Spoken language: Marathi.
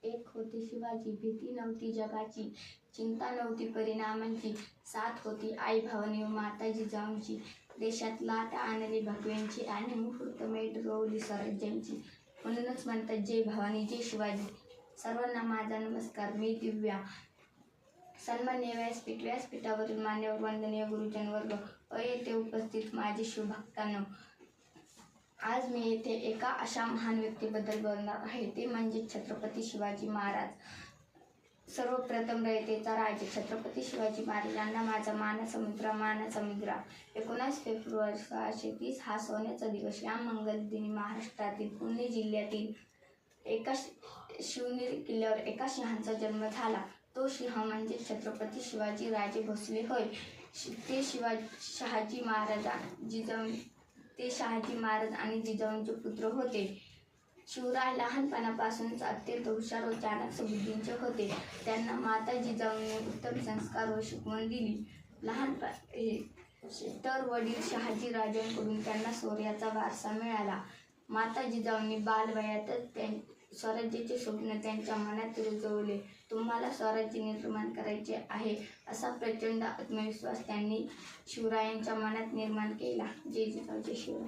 एक होते शिवाजी, भीती नव्हती जगाची, चिंता नव्हती परिणामांची, साथ होती आई भवानी व माता जिजाऊंची. देशात लाट आणली भगव्यांची आणि मुहूर्तमेढ रोवली स्वराज्यांची. म्हणूनच म्हणतात जय भवानी जय शिवाजी. सर्वांना माझा नमस्कार. मी दिव्या. सन्माननीय व्यासपीठावरील मान्यवर वंदनीय गुरुजन वर्ग, येथे उपस्थित माझे शिवभक्तांनो, आज मी येथे एका अशा महान व्यक्तीबद्दल बोलणार आहे, ते म्हणजे छत्रपती शिवाजी महाराज. सर्वप्रथम रयतेचा राजा छत्रपती शिवाजी महाराजांना माझा मानाचा मुजरा. 19 फेब्रुवारी 1630 हा सोन्याचा दिवस. या मंगल दिनी महाराष्ट्रातील पुणे जिल्ह्यातील एका शिवनेरी किल्ल्यावर एका सिंहाचा जन्म झाला. तो सिंह म्हणजे छत्रपती शिवाजी राजे भोसले होय. ते शहाजी महाराज आणि जिजाऊंचे पुत्र होते. शिवराय लहानपणापासूनच अत्यंत हुशार व चाणाक्ष बुद्धीचे होते. त्यांना माता जिजाऊंनी उत्तम संस्कार व शिकवण दिली. तर वडील शहाजी राजांकडून त्यांना शौर्याचा वारसा मिळाला. माता जिजाऊंनी बालवयातच स्वराज्याचे स्वप्न त्यांच्या मनात रुजवले. तुम्हाला स्वराज्य निर्माण करायचे आहे असा प्रचंड आत्मविश्वास त्यांनी शिवरायांच्या मनात निर्माण केला. जय जिजाऊ जय शिवराय.